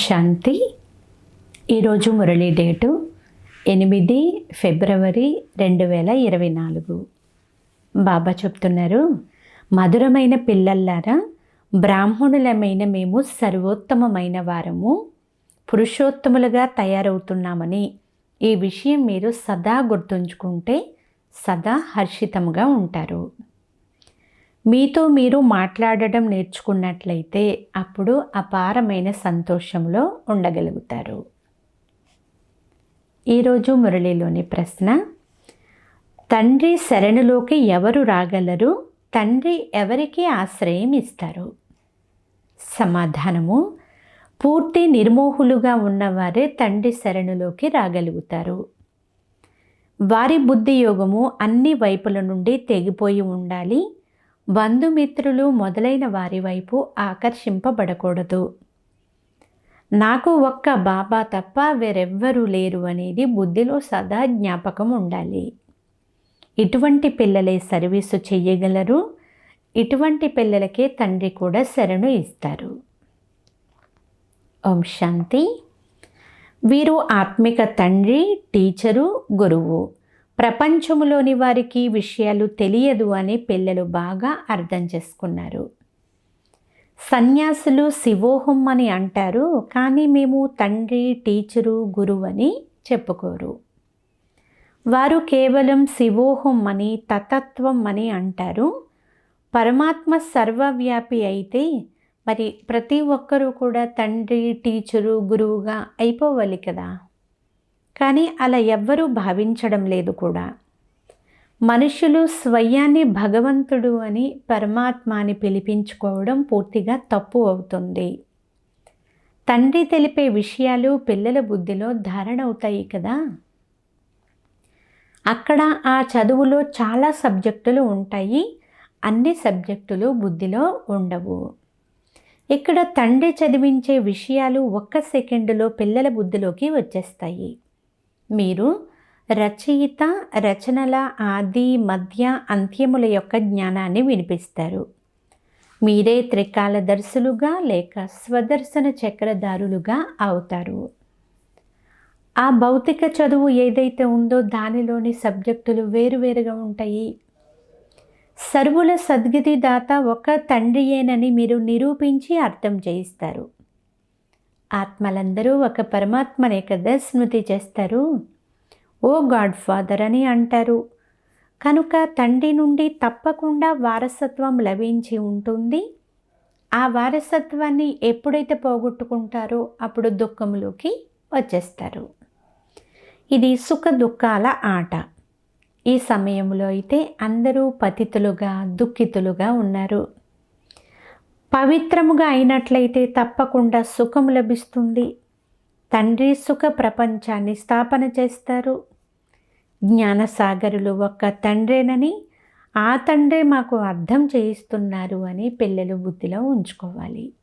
శాంతి. ఈరోజు మురళీ డేటు 8 ఫిబ్రవరి 2024. బాబా చెప్తున్నారు, మధురమైన పిల్లల్లారా, బ్రాహ్మణులమైన మేము సర్వోత్తమమైన వారము, పురుషోత్తములుగా తయారవుతున్నామని ఈ విషయం మీరు సదా గుర్తుంచుకుంటే సదా హర్షితముగా ఉంటారు. మీతో మీరు మాట్లాడడం నేర్చుకున్నట్లయితే అప్పుడు అపారమైన సంతోషంలో ఉండగలుగుతారు. ఈరోజు మురళిలోని ప్రశ్న, తండ్రి శరణులోకి ఎవరు రాగలరు? తండ్రి ఎవరికి ఆశ్రయం ఇస్తారు? సమాధానము, పూర్తి నిర్మోహులుగా ఉన్నవారే తండ్రి శరణులోకి రాగలుగుతారు. వారి బుద్ధి యోగము అన్ని వైపుల నుండి తెగిపోయి ఉండాలి. బంధుమిత్రులు మొదలైన వారి వైపు ఆకర్షింపబడకూడదు. నాకు ఒక్క బాబా తప్ప వేరెవ్వరూ లేరు అనేది బుద్ధిలో సదా జ్ఞాపకం ఉండాలి. ఇటువంటి పిల్లలే సర్వీసు చెయ్యగలరు. ఇటువంటి పిల్లలకే తండ్రి కూడా శరణు ఇస్తారు. ఓం శాంతి. వీరు ఆత్మిక తండ్రి, టీచరు, గురువు. ప్రపంచంలోని వారికి విషయాలు తెలియదు అని పిల్లలు బాగా అర్థం చేసుకున్నారు. సన్యాసులు శివోహం అని అంటారు, కానీ మేము తండ్రి, టీచరు, గురువు అని చెప్పుకోరు. వారు కేవలం శివోహం అని, తతత్వం అని అంటారు. పరమాత్మ సర్వవ్యాపి అయితే మరి ప్రతి ఒక్కరూ కూడా తండ్రి, టీచరు, గురువుగా అయిపోవాలి కదా. కానీ అలా ఎవ్వరూ భావించడం లేదు కూడా. మనుషులు స్వయాన్ని భగవంతుడు అని, పరమాత్మ అని పిలిపించుకోవడం పూర్తిగా తప్పు అవుతుంది. తండ్రి తెలిపే విషయాలు పిల్లల బుద్ధిలో ధారణ అవుతాయి కదా. అక్కడ ఆ చదువులో చాలా సబ్జెక్టులు ఉంటాయి, అన్ని సబ్జెక్టులు బుద్ధిలో ఉండవు. ఇక్కడ తండ్రి చదివించే విషయాలు ఒక్క సెకండులో పిల్లల బుద్ధిలోకి వచ్చేస్తాయి. మీరు రచయిత, రచనల ఆది, మధ్య, అంత్యముల యొక్క జ్ఞానాన్ని వినిపిస్తారు. మీరే త్రికాలదర్శులుగా లేక స్వదర్శన చక్రధారులుగా అవుతారు. ఆ భౌతిక చదువు ఏదైతే ఉందో దానిలోని సబ్జెక్టులు వేరువేరుగా ఉంటాయి. సర్వుల సద్గతి దాత ఒక తండ్రియేనని మీరు నిరూపించి అర్థం చేయిస్తారు. ఆత్మలందరూ ఒక పరమాత్మనే కదా స్మృతి చేస్తారు. ఓ గాడ్ ఫాదర్ అని అంటారు. కనుక తండ్రి నుండి తప్పకుండా వారసత్వం లభించి ఉంటుంది. ఆ వారసత్వాన్ని ఎప్పుడైతే పోగొట్టుకుంటారో అప్పుడు దుఃఖంలోకి వచ్చేస్తారు. ఇది సుఖ దుఃఖాల ఆట. ఈ సమయంలో అయితే అందరూ పతితులుగా, దుఃఖితులుగా ఉన్నారు. పవిత్రముగా అయినట్లయితే తప్పకుండా సుఖం లభిస్తుంది. తండ్రి సుఖ ప్రపంచాన్ని స్థాపన చేస్తారు. జ్ఞానసాగరులు ఒక్క తండ్రేనని, ఆ తండ్రే మాకు అర్థం చేయిస్తున్నారు అని పిల్లలు బుద్ధిలో ఉంచుకోవాలి.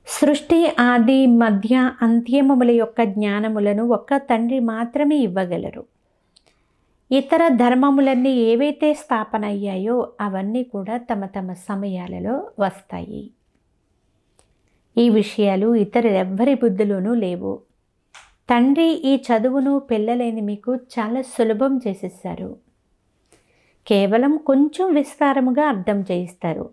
సృష్టి ఆది, మధ్య, అంత్యముల యొక్క జ్ఞానములను ఒక్క తండ్రి మాత్రమే ఇవ్వగలరు. ఇతర ధర్మములన్నీ ఏవైతే స్థాపన అయ్యాయో అవన్నీ కూడా తమ తమ సమయాలలో వస్తాయి. ఈ విషయాలు ఇతరులెవ్వరి బుద్ధిలోనూ లేవు. తండ్రి ఈ చదువును పిల్లలేని మీకు చాలా సులభం చేసేసారు. కేవలం కొంచెం విస్తారముగా అర్థం చేయిస్తారు.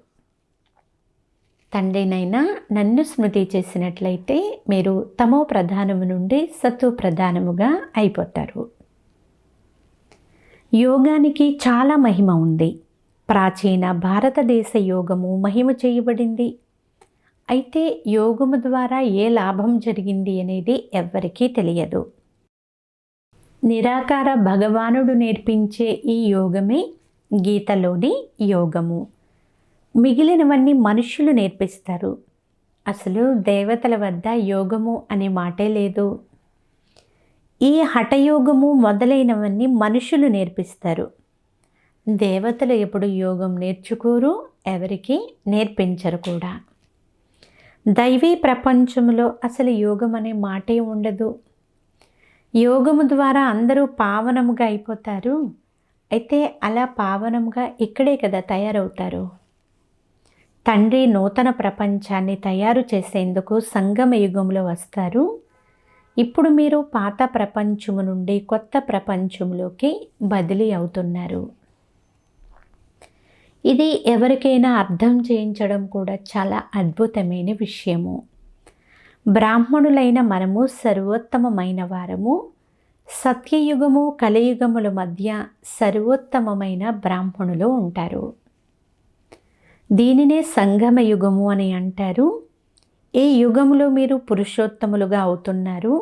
తండ్రినైనా నన్ను స్మృతి చేసినట్లయితే మీరు తమో ప్రధానము నుండి సత్వ ప్రధానముగా అయిపోతారు. యోగానికి చాలా మహిమ ఉంది. ప్రాచీన భారతదేశ యోగము మహిమ చేయబడింది. అయితే యోగము ద్వారా ఏ లాభం జరిగింది అనేది ఎవ్వరికీ తెలియదు. నిరాకార భగవానుడు నేర్పించే ఈ యోగమే గీతలోని యోగము. మిగిలినవన్నీ మనుష్యులు నేర్పిస్తారు. అసలు దేవతల వద్ద యోగము అనే మాటే లేదు. ఈ హఠయోగము మొదలైనవన్నీ మనుషులు నేర్పిస్తారు. దేవతలు ఎప్పుడు యోగం నేర్చుకోరు, ఎవరికి నేర్పించరు కూడా. దైవీ ప్రపంచంలో అసలు యోగం అనే మాటే ఉండదు. యోగము ద్వారా అందరూ పావనముగా అయిపోతారు. అయితే అలా పావనముగా ఇక్కడే కదా తయారవుతారు. తండ్రి నూతన ప్రపంచాన్ని తయారు చేసేందుకు సంగమ యుగంలో వస్తారు. ఇప్పుడు మీరు పాత ప్రపంచము నుండి కొత్త ప్రపంచంలోకి బదిలీ అవుతున్నారు. ఇది ఎవరికైనా అర్థం చేయించడం కూడా చాలా అద్భుతమైన విషయము. బ్రాహ్మణులైన మనము సర్వోత్తమమైన వారము. సత్యయుగము కలియుగముల మధ్య సర్వోత్తమమైన బ్రాహ్మణులు ఉంటారు. దీనినే సంగమ యుగము అని అంటారు. ఈ యుగములో మీరు పురుషోత్తములుగా అవుతున్నారు.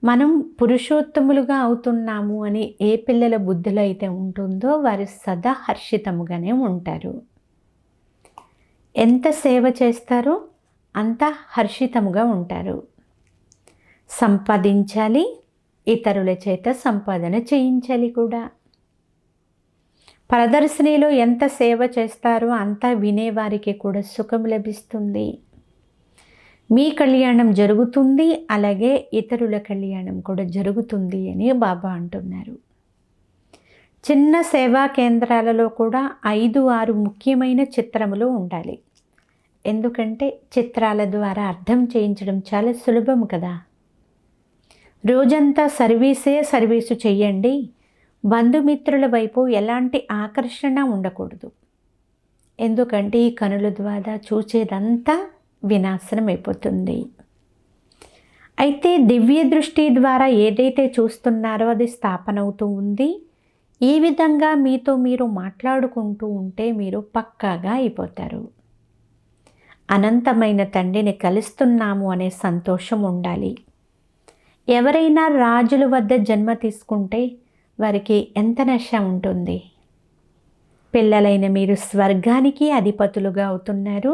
మనం పురుషోత్తములుగా అవుతున్నాము అని ఏ పిల్లల బుద్ధిలో అయితే ఉంటుందో వారు సదా హర్షితముగానే ఉంటారు. ఎంత సేవ చేస్తారో అంత హర్షితముగా ఉంటారు. సంపాదించాలి, ఇతరుల చేత సంపాదన చేయించాలి కూడా. ప్రదర్శనలో ఎంత సేవ చేస్తారో అంత వినేవారికి కూడా సుఖం లభిస్తుంది. మీ కళ్యాణం జరుగుతుంది, అలాగే ఇతరుల కళ్యాణం కూడా జరుగుతుంది అని బాబా అంటున్నారు. చిన్న సేవా కేంద్రాలలో కూడా 5-6 ముఖ్యమైన చిత్రములు ఉండాలి. ఎందుకంటే చిత్రాల ద్వారా అర్థం చేయించడం చాలా సులభం కదా. రోజంతా సర్వీసు చెయ్యండి. బంధుమిత్రుల వైపు ఎలాంటి ఆకర్షణ ఉండకూడదు. ఎందుకంటే ఈ కనుల ద్వారా చూసేదంతా వినాశనం అయిపోతుంది. అయితే దివ్య దృష్టి ద్వారా ఏదైతే చూస్తున్నారో అది స్థాపన అవుతూ ఉంది. ఈ విధంగా మీతో మీరు మాట్లాడుకుంటూ ఉంటే మీరు పక్కాగా అయిపోతారు. అనంతమైన తండ్రిని కలుస్తున్నాము అనే సంతోషం ఉండాలి. ఎవరైనా రాజుల వద్ద జన్మ తీసుకుంటే వారికి ఎంత నశ ఉంటుంది. పిల్లలైన మీరు స్వర్గానికి అధిపతులుగా అవుతున్నారు.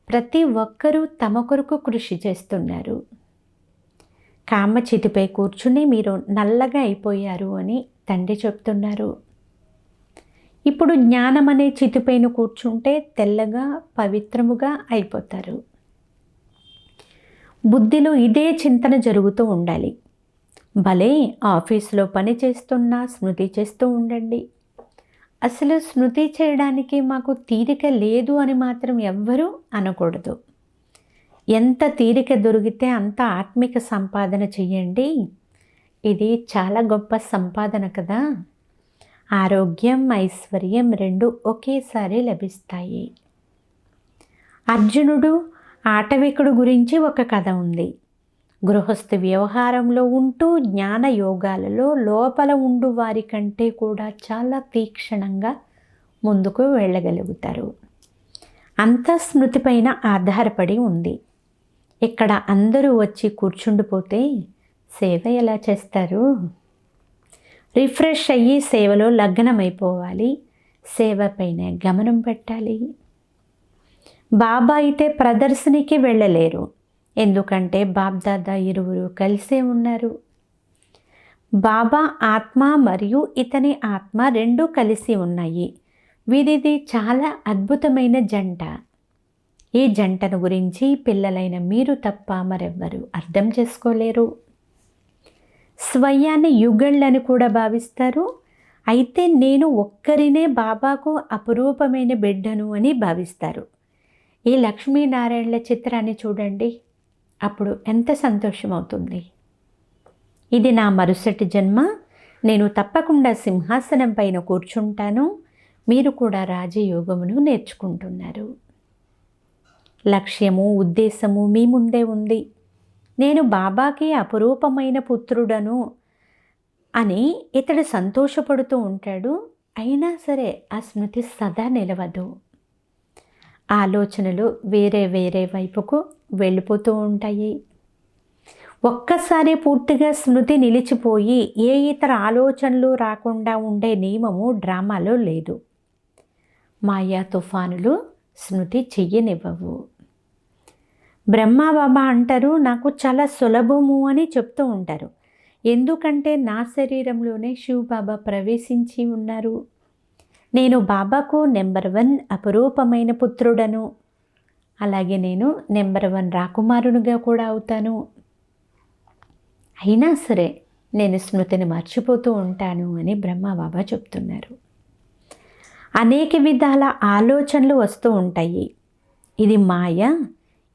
ప్రతి ఒక్కరూ తమ కొరకు కృషి చేస్తున్నారు. కామచితిపై కూర్చుని మీరు నల్లగా అయిపోయారు అని తండ్రి చెప్తున్నారు. ఇప్పుడు జ్ఞానం అనే చితిపైన కూర్చుంటే తెల్లగా పవిత్రముగా అయిపోతారు. బుద్ధిలో ఇదే చింతన జరుగుతూ ఉండాలి. భలే ఆఫీసులో పని చేస్తున్నా స్మృతి చేస్తూ ఉండండి. అసలు స్మృతి చేయడానికి మాకు తీరిక లేదు అని మాత్రం ఎవ్వరూ అనకూడదు. ఎంత తీరిక దొరికితే అంత ఆత్మిక సంపాదన చెయ్యండి. ఇది చాలా గొప్ప సంపాదన కదా. ఆరోగ్యం, ఐశ్వర్యం 2 ఒకేసారి లభిస్తాయి. అర్జునుడు, ఆటవికుడు గురించి ఒక కథ ఉంది. గృహస్థ వ్యవహారంలో ఉంటూ జ్ఞాన యోగాలలో లోపల ఉండు వారి కంటే కూడా చాలా తీక్షణంగా ముందుకు వెళ్ళగలుగుతారు. అంతా స్మృతిపైన ఆధారపడి ఉంది. ఇక్కడ అందరూ వచ్చి కూర్చుండిపోతే సేవ ఎలా చేస్తారు? రిఫ్రెష్ అయ్యి సేవలో లగ్నమైపోవాలి. సేవ పైన గమనం పెట్టాలి. బాబా అయితే ప్రదర్శనకి వెళ్ళలేరు. ఎందుకంటే బాబ్దాదా ఇరువురు కలిసే ఉన్నారు. బాబా ఆత్మ మరియు ఇతని ఆత్మ 2 కలిసి ఉన్నాయి. వీరిది చాలా అద్భుతమైన జంట. ఈ జంటను గురించి పిల్లలైన మీరు తప్ప మరెవ్వరు అర్థం చేసుకోలేరు. స్వయాన్ని యుగళ్ళని కూడా భావిస్తారు. అయితే నేను ఒక్కరినే బాబాకు అపురూపమైన బిడ్డను అని భావిస్తారు. ఈ లక్ష్మీనారాయణల చిత్రాన్ని చూడండి, అప్పుడు ఎంత సంతోషం అవుతుంది. ఇది నా మరుసటి జన్మ. నేను తప్పకుండా సింహాసనం పైన కూర్చుంటాను. మీరు కూడా రాజయోగమును నేర్చుకుంటున్నారు. లక్ష్యము, ఉద్దేశము మీ ముందే ఉంది. నేను బాబాకి అపురూపమైన పుత్రుడను అని ఇతడు సంతోషపడుతూ ఉంటాడు. అయినా సరే ఆ స్మృతి సదా నిలవదు. ఆలోచనలు వేరే వేరే వైపుకు వెళ్ళిపోతూ ఉంటాయి. ఒక్కసారి పూర్తిగా స్మృతి నిలిచిపోయి ఏ ఇతర ఆలోచనలు రాకుండా ఉండే నియమము డ్రామాలో లేదు. మాయా తుఫానులు స్మృతి చెయ్యనివ్వవు. బ్రహ్మబాబా అంటారు, నాకు చాలా సులభము అని చెప్తూ ఉంటారు. ఎందుకంటే నా శరీరంలోనే శివబాబా ప్రవేశించి ఉన్నారు. నేను బాబాకు నెంబర్ 1 అపురూపమైన పుత్రుడను. అలాగే నేను నెంబర్ 1 రాకుమారునిగా కూడా అవుతాను. అయినా సరే నేను స్మృతిని మర్చిపోతూ ఉంటాను అని బ్రహ్మబాబా చెప్తున్నారు. అనేక విధాల ఆలోచనలు వస్తూ ఉంటాయి. ఇది మాయ.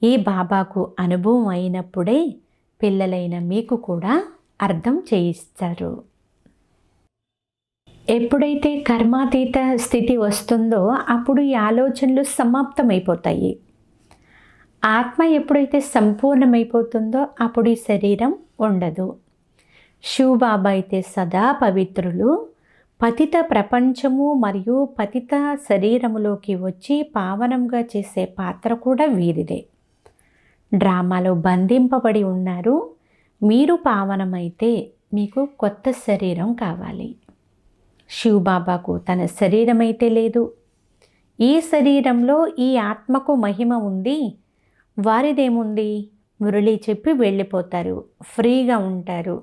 ఈ బాబాకు అనుభవం అయినప్పుడే పిల్లలైన మీకు కూడా అర్థం చేయిస్తారు. ఎప్పుడైతే కర్మాతీత స్థితి వస్తుందో అప్పుడు ఈ ఆలోచనలు సమాప్తమైపోతాయి. ఆత్మ ఎప్పుడైతే సంపూర్ణమైపోతుందో అప్పుడు ఈ శరీరం ఉండదు. శివబాబా అయితే సదా పవిత్రులు. పతిత ప్రపంచము మరియు పతిత శరీరములోకి వచ్చి పావనంగా చేసే పాత్ర కూడా వీరిదే. డ్రామాలో బంధింపబడి ఉన్నారు. మీరు పావనమైతే మీకు కొత్త శరీరం కావాలి. శివబాబాకు తన శరీరం అయితే లేదు. ఈ శరీరంలో ఈ ఆత్మకు మహిమ ఉంది. వారిదేముంది? మురళి చెప్పి వెళ్ళిపోతారు. ఫ్రీగా ఉంటారు.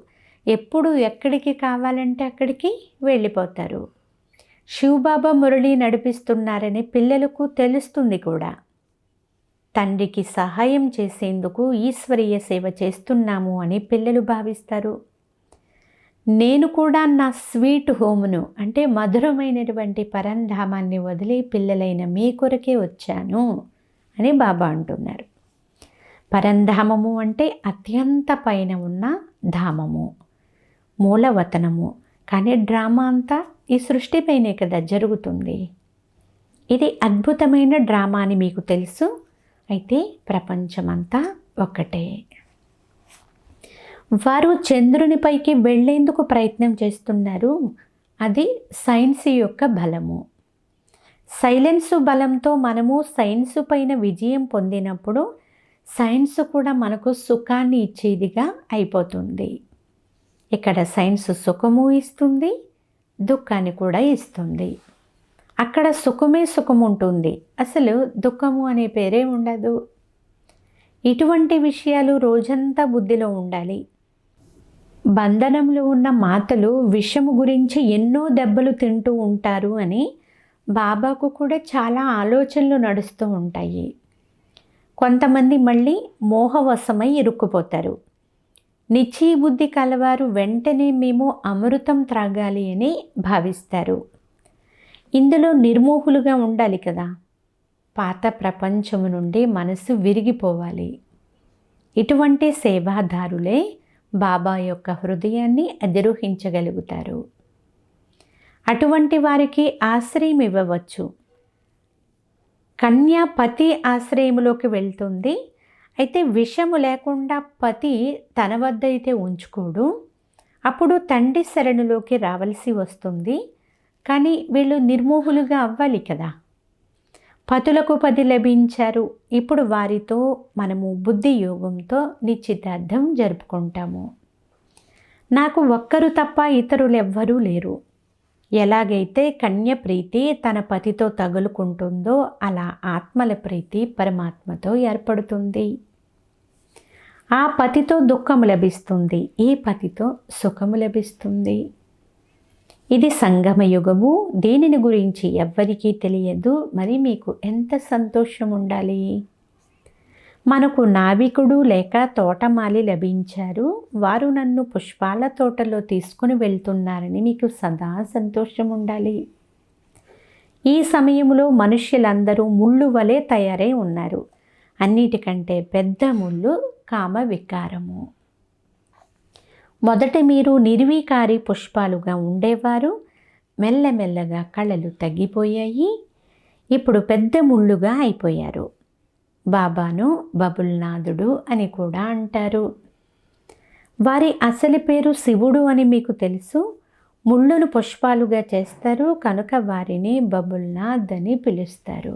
ఎప్పుడు ఎక్కడికి కావాలంటే అక్కడికి వెళ్ళిపోతారు. శివబాబా మురళి నడిపిస్తున్నారని పిల్లలకు తెలుస్తుంది కూడా. తండ్రికి సహాయం చేసేందుకు ఈశ్వరీయ సేవ చేస్తున్నాము అని పిల్లలు భావిస్తారు. నేను కూడా నా స్వీట్ హోమ్ను అంటే మధురమైనటువంటి పరంధామాన్ని వదిలి పిల్లలైన మీ కొరకే వచ్చాను అని బాబా అంటున్నారు. పరంధామము అంటే అత్యంత పైన ఉన్న ధామము, మూలవతనము. కానీ డ్రామా అంతా ఈ సృష్టిపైనే కదా జరుగుతుంది. ఇది అద్భుతమైన డ్రామా అని మీకు తెలుసు. అయితే ప్రపంచమంతా ఒక్కటే. వారు చంద్రునిపైకి వెళ్ళేందుకు ప్రయత్నం చేస్తున్నారు. అది సైన్స్ యొక్క బలము. సైలెన్సు బలంతో మనము సైన్సు పైన విజయం పొందినప్పుడు సైన్స్ కూడా మనకు సుఖాన్ని ఇచ్చేదిగా అయిపోతుంది. ఇక్కడ సైన్స్ సుఖము ఇస్తుంది, దుఃఖాన్ని కూడా ఇస్తుంది. అక్కడ సుఖమే సుఖం ఉంటుంది, అసలు దుఃఖము అనే పేరే ఉండదు. ఇటువంటి విషయాలు రోజంతా బుద్ధిలో ఉండాలి. బంధనంలో ఉన్న మాతలు విషము గురించి ఎన్నో దెబ్బలు తింటూ ఉంటారు అని బాబాకు కూడా చాలా ఆలోచనలు నడుస్తూ ఉంటాయి. కొంతమంది మళ్ళీ మోహవశమై ఇరుక్కుపోతారు. నిశ్చయ బుద్ధి కలవారు వెంటనే మేము అమృతం త్రాగాలి అని భావిస్తారు. ఇందులో నిర్మోహులుగా ఉండాలి కదా. పాత ప్రపంచము నుండి మనసు విరిగిపోవాలి. ఇటువంటి సేవాదారులే బాబా యొక్క హృదయాన్ని అధిరోహించగలుగుతారు. అటువంటి వారికి ఆశ్రయం ఇవ్వవచ్చు. కన్య పతి ఆశ్రయములోకి వెళ్తుంది. అయితే విషము లేకుండా పతి తన వద్ద అయితే ఉంచుకోడు. అప్పుడు తండ్రి శరణులోకి రావాల్సి వస్తుంది. కానీ వీళ్ళు నిర్మోహులుగా అవ్వాలి కదా. పతులకు 10 లభించారు. ఇప్పుడు వారితో మనము బుద్ధి యోగంతో నిశ్చితార్థం జరుపుకుంటాము. నాకు ఒక్కరు తప్ప ఇతరులు ఎవ్వరూ లేరు. ఎలాగైతే కన్య ప్రీతి తన పతితో తగులుకుంటుందో అలా ఆత్మల ప్రీతి పరమాత్మతో ఏర్పడుతుంది. ఆ పతితో దుఃఖము లభిస్తుంది, ఈ పతితో సుఖము లభిస్తుంది. ఇది సంగమ యుగము. దీనిని గురించి ఎవ్వరికీ తెలియదు. మరి మీకు ఎంత సంతోషం ఉండాలి. మనకు నావికుడు లేక తోటమాలి లభించారు. వారు నన్ను పుష్పాల తోటలో తీసుకుని వెళ్తున్నారని మీకు సదా సంతోషం ఉండాలి. ఈ సమయంలో మనుష్యులందరూ ముళ్ళు వలె తయారై ఉన్నారు. అన్నిటికంటే పెద్ద ముళ్ళు కామ వికారము. మొదట మీరు నిర్వీకారి పుష్పాలుగా ఉండేవారు. మెల్లమెల్లగా కళలు తగ్గిపోయాయి. ఇప్పుడు పెద్ద ముళ్ళుగా అయిపోయారు. బాబాను బబుల్నాథుడు అని కూడా అంటారు. వారి అసలు పేరు శివుడు అని మీకు తెలుసు. ముళ్ళును పుష్పాలుగా చేస్తారు కనుక వారిని బబుల్నాథ్ అని పిలుస్తారు.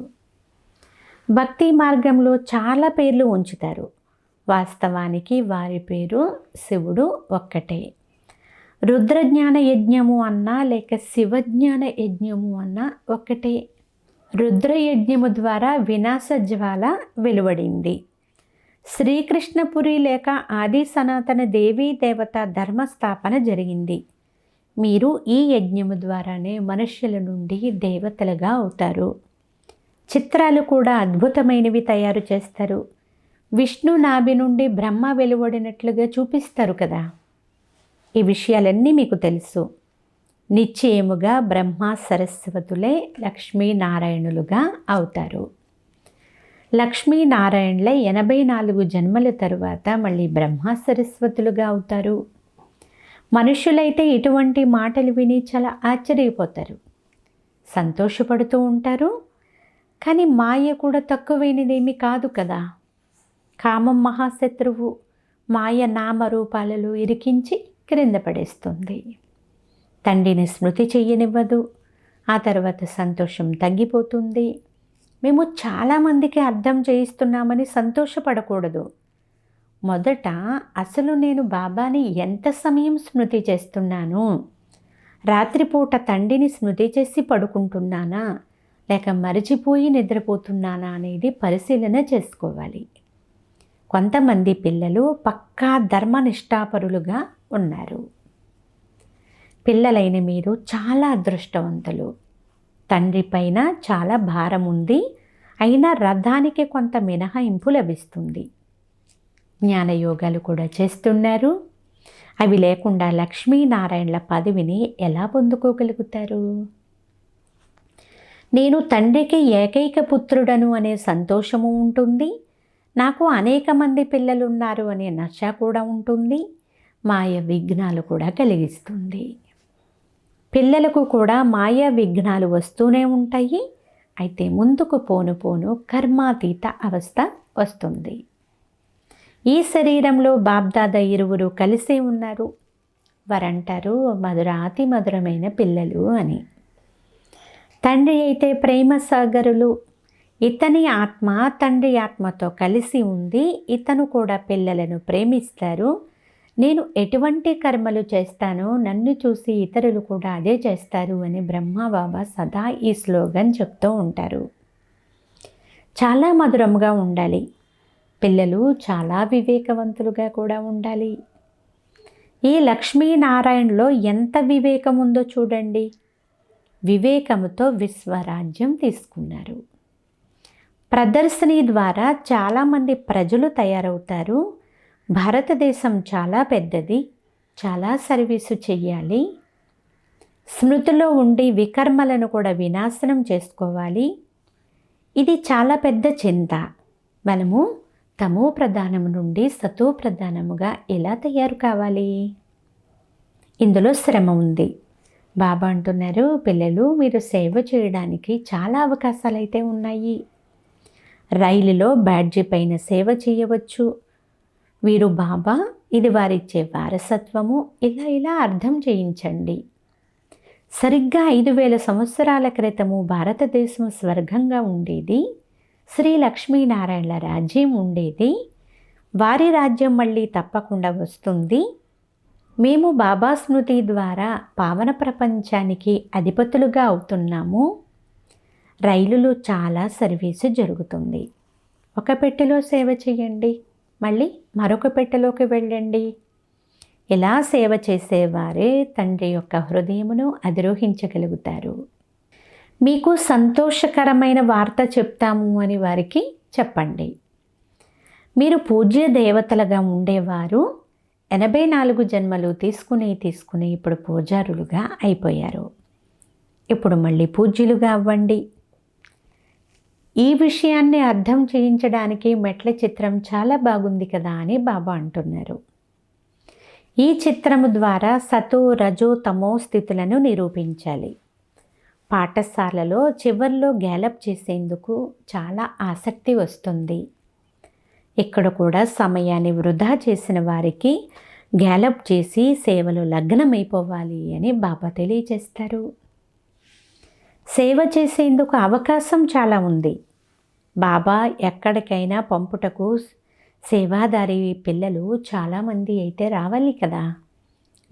భక్తి మార్గంలో చాలా పేర్లు ఉంచుతారు. వాస్తవానికి వారి పేరు శివుడు ఒక్కటే. రుద్రజ్ఞాన యజ్ఞము అన్నా లేక శివజ్ఞాన యజ్ఞము అన్నా ఒక్కటే. రుద్రయజ్ఞము ద్వారా వినాశ జ్వాల వెలువడింది. శ్రీకృష్ణపురి లేక ఆది సనాతన దేవీ దేవత ధర్మస్థాపన జరిగింది. మీరు ఈ యజ్ఞము ద్వారానే మనుష్యుల నుండి దేవతలుగా అవుతారు. చిత్రాలు కూడా అద్భుతమైనవి తయారు చేస్తారు. విష్ణు నాభి నుండి బ్రహ్మ వెలువడినట్లుగా చూపిస్తారు కదా. ఈ విషయాలన్నీ మీకు తెలుసు. నిశ్చయముగా బ్రహ్మ సరస్వతులే లక్ష్మీనారాయణులుగా అవుతారు. లక్ష్మీనారాయణులే 84 జన్మల తరువాత మళ్ళీ బ్రహ్మ సరస్వతులుగా అవుతారు. మనుషులైతే ఇటువంటి మాటలు విని చాలా ఆశ్చర్యపోతారు, సంతోషపడుతూ ఉంటారు. కానీ మాయ కూడా తక్కువైనదేమీ కాదు కదా. కామం మహాశత్రువు. మాయ నామరూపాలలో ఇరికించి క్రింద పడేస్తుంది. తండ్రిని స్మృతి చెయ్యనివ్వదు. ఆ తర్వాత సంతోషం తగ్గిపోతుంది. మేము చాలామందికి అర్థం చేయిస్తున్నామని సంతోషపడకూడదు. మొదట అసలు నేను బాబాని ఎంత సమయం స్మృతి చేస్తున్నాను, రాత్రిపూట తండ్రిని స్మృతి చేసి పడుకుంటున్నానా లేక మరిచిపోయి నిద్రపోతున్నానా అనేది పరిశీలన చేసుకోవాలి. కొంతమంది పిల్లలు పక్కా ధర్మనిష్ఠాపరులుగా ఉన్నారు. పిల్లలైన మీరు చాలా అదృష్టవంతులు. తండ్రి పైన చాలా భారం ఉంది, అయినా రథానికి కొంత మినహాయింపు లభిస్తుంది. జ్ఞానయోగాలు కూడా చేస్తున్నారు. అవి లేకుండా లక్ష్మీనారాయణల పదవిని ఎలా పొందుకోగలుగుతారు? నేను తండ్రికి ఏకైక పుత్రుడను అనే సంతోషము ఉంటుంది. నాకు అనేక మంది పిల్లలు ఉన్నారు అనే నశ కూడా ఉంటుంది. మాయ విఘ్నాలు కూడా కలిగిస్తుంది. పిల్లలకు కూడా మాయా విఘ్నాలు వస్తూనే ఉంటాయి. అయితే ముందుకు పోను పోను కర్మాతీత అవస్థ వస్తుంది. ఈ శరీరంలో బాబ్దాదా ఇరువురు కలిసే ఉన్నారు. వారంటారు మధురాతి మధురమైన పిల్లలు అని. తండ్రి అయితే ప్రేమ సాగరులు. ఇతని ఆత్మ తండ్రి ఆత్మతో కలిసి ఉంది. ఇతను కూడా పిల్లలను ప్రేమిస్తారు. నేను ఎటువంటి కర్మలు చేస్తానో నన్ను చూసి ఇతరులు కూడా అదే చేస్తారు అని బ్రహ్మబాబా సదా ఈ స్లోగన్ చెప్తూ ఉంటారు. చాలా మధురంగా ఉండాలి. పిల్లలు చాలా వివేకవంతులుగా కూడా ఉండాలి. ఈ లక్ష్మీనారాయణలో ఎంత వివేకం ఉందో చూడండి. వివేకముతో విశ్వరాజ్యం తీసుకున్నారు. ప్రదర్శన ద్వారా చాలామంది ప్రజలు తయారవుతారు. భారతదేశం చాలా పెద్దది, చాలా సర్వీసు చెయ్యాలి. స్మృతిలో ఉండి వికర్మలను కూడా వినాశనం చేసుకోవాలి. ఇది చాలా పెద్ద చింత. మనము తమో ప్రధానము నుండి సతో ప్రధానముగా ఎలా తయారు కావాలి? ఇందులో శ్రమ ఉంది. బాబా అంటున్నారు, పిల్లలు మీరు సేవ చేయడానికి చాలా అవకాశాలు అయితే ఉన్నాయి. రైలులో బ్యాడ్జీ పైన సేవ చేయవచ్చు. వీరు బాబా, ఇది వారిచ్చే వారసత్వము, ఇలా అర్థం చేయించండి. సరిగ్గా 5000 సంవత్సరాల క్రితము భారతదేశం స్వర్గంగా ఉండేది. శ్రీ లక్ష్మీనారాయణల రాజ్యం ఉండేది. వారి రాజ్యం మళ్ళీ తప్పకుండా వస్తుంది. మేము బాబా స్మృతి ద్వారా పావన ప్రపంచానికి అధిపతులుగా అవుతున్నాము. రైలులో చాలా సర్వీసు జరుగుతుంది. ఒక పెట్టెలో సేవ చేయండి, మళ్ళీ మరొక పెట్టెలోకి వెళ్ళండి. ఇలా సేవ చేసేవారే తండ్రి యొక్క హృదయమును అధిరోహించగలుగుతారు. మీకు సంతోషకరమైన వార్త చెప్తాము అని వారికి చెప్పండి. మీరు పూజ్య దేవతలుగా ఉండేవారు 84 జన్మలు తీసుకుని ఇప్పుడు పూజారులుగా అయిపోయారు. ఇప్పుడు మళ్ళీ పూజ్యులుగా అవ్వండి. ఈ విషయాన్ని అర్థం చేయించడానికి మెట్ల చిత్రం చాలా బాగుంది కదా అని బాబా అంటున్నారు. ఈ చిత్రము ద్వారా సతో రజో తమో స్థితులను నిరూపించాలి. పాఠశాలలో చివర్లో గ్యాలప్ చేసేందుకు చాలా ఆసక్తి వస్తుంది. ఇక్కడ కూడా సమయాన్ని వృధా చేసిన వారికి గ్యాలప్ చేసి సేవలో లగ్నమైపోవాలి అని బాబా తెలియజేస్తారు. సేవ చేసేందుకు అవకాశం చాలా ఉంది. బాబా ఎక్కడికైనా పంపుటకు సేవాదారి పిల్లలు చాలామంది అయితే రావాలి కదా.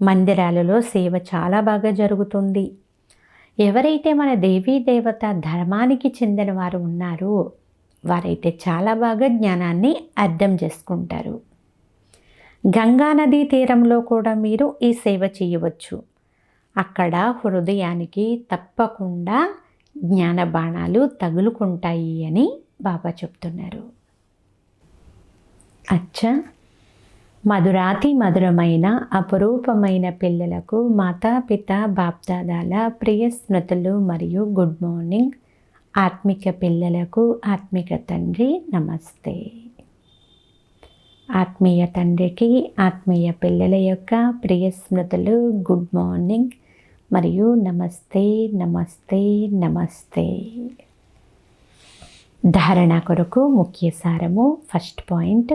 మందిరాలలో సేవ చాలా బాగా జరుగుతుంది. ఎవరైతే మన దేవీ దేవత ధర్మానికి చెందిన వారు ఉన్నారో వారైతే చాలా బాగా జ్ఞానాన్ని అర్థం చేసుకుంటారు. గంగా నదీ తీరంలో కూడా మీరు ఈ సేవ చేయవచ్చు. అక్కడ హృదయానికి తప్పకుండా జ్ఞాన బాణాలు తగులుకుంటాయి అని బాబా చెప్తున్నారు. అచ్చా, మధురాతి మధురమైన అపురూపమైన పిల్లలకు మాతాపిత బాప్దాదాల ప్రియ స్మృతులు మరియు గుడ్ మార్నింగ్. ఆత్మిక పిల్లలకు ఆత్మిక తండ్రి నమస్తే. ఆత్మీయ తండ్రికి ఆత్మీయ పిల్లల యొక్క ప్రియ స్మృతులు గుడ్ మార్నింగ్ మరియు నమస్తే నమస్తే నమస్తే. ధారణ కొరకు ముఖ్య సారము. ఫస్ట్ పాయింట్,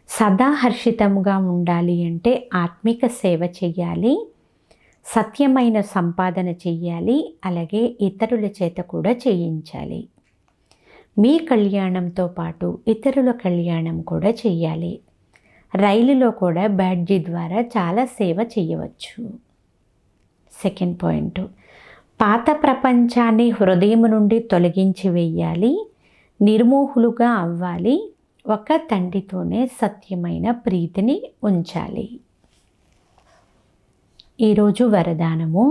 సదా హర్షితముగా ఉండాలి అంటే ఆత్మిక సేవ చెయ్యాలి, సత్యమైన సంపాదన చెయ్యాలి, అలాగే ఇతరుల చేత కూడా చేయించాలి. మీ కళ్యాణంతో పాటు ఇతరుల కళ్యాణం కూడా చెయ్యాలి. రైలులో కూడా బ్యాడ్జీ ద్వారా చాలా సేవ చేయవచ్చు. సెకండ్ పాయింట్, పాత ప్రపంచాన్ని హృదయం నుండి తొలగించి వేయాలి, నిర్మోహులుగా అవ్వాలి, ఒక తండ్రితోనే సత్యమైన ప్రీతిని ఉంచాలి. ఈరోజు వరదానము,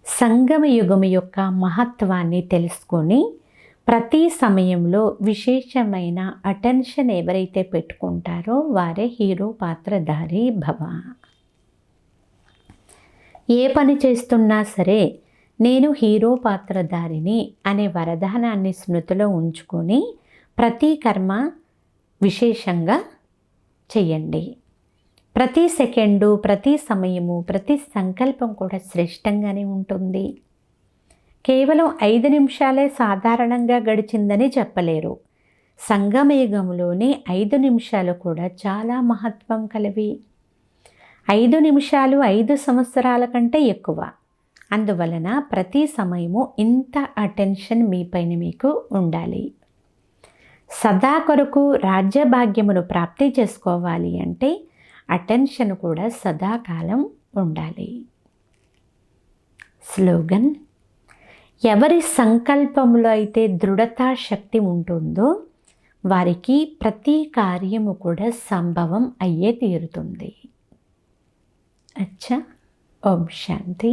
సంగమ యుగము యొక్క మహత్వాన్ని తెలుసుకొని ప్రతి సమయంలో విశేషమైన అటెన్షన్ ఎవరైతే పెట్టుకుంటారో వారే హీరో పాత్రధారి భవ. ఏ పని చేస్తున్నా సరే నేను హీరో పాత్రధారిని అనే వరదానాన్ని స్మృతిలో ఉంచుకొని ప్రతి కర్మ విశేషంగా చెయ్యండి. ప్రతి సెకండు, ప్రతి సమయము, ప్రతి సంకల్పం కూడా శ్రేష్టంగానే ఉంటుంది. కేవలం 5 నిమిషాలే సాధారణంగా గడిచిందని చెప్పలేరు. సంగమయుగంలోని 5 నిమిషాలు కూడా చాలా మహత్వం కలవి. 5 నిమిషాలు 5 సంవత్సరాల కంటే ఎక్కువ. అందువలన ప్రతి సమయము ఇంత అటెన్షన్ మీపైన మీకు ఉండాలి. సదా కొరకు రాజ్యభాగ్యమును ప్రాప్తి చేసుకోవాలి అంటే అటెన్షన్ కూడా సదాకాలం ఉండాలి. స్లోగన్, ఎవరి సంకల్పంలో అయితే దృఢతా శక్తి ఉంటుందో వారికి ప్రతి కార్యము కూడా సంభవం అయ్యే తీరుతుంది. అచ్చా. ఓం శాంతి.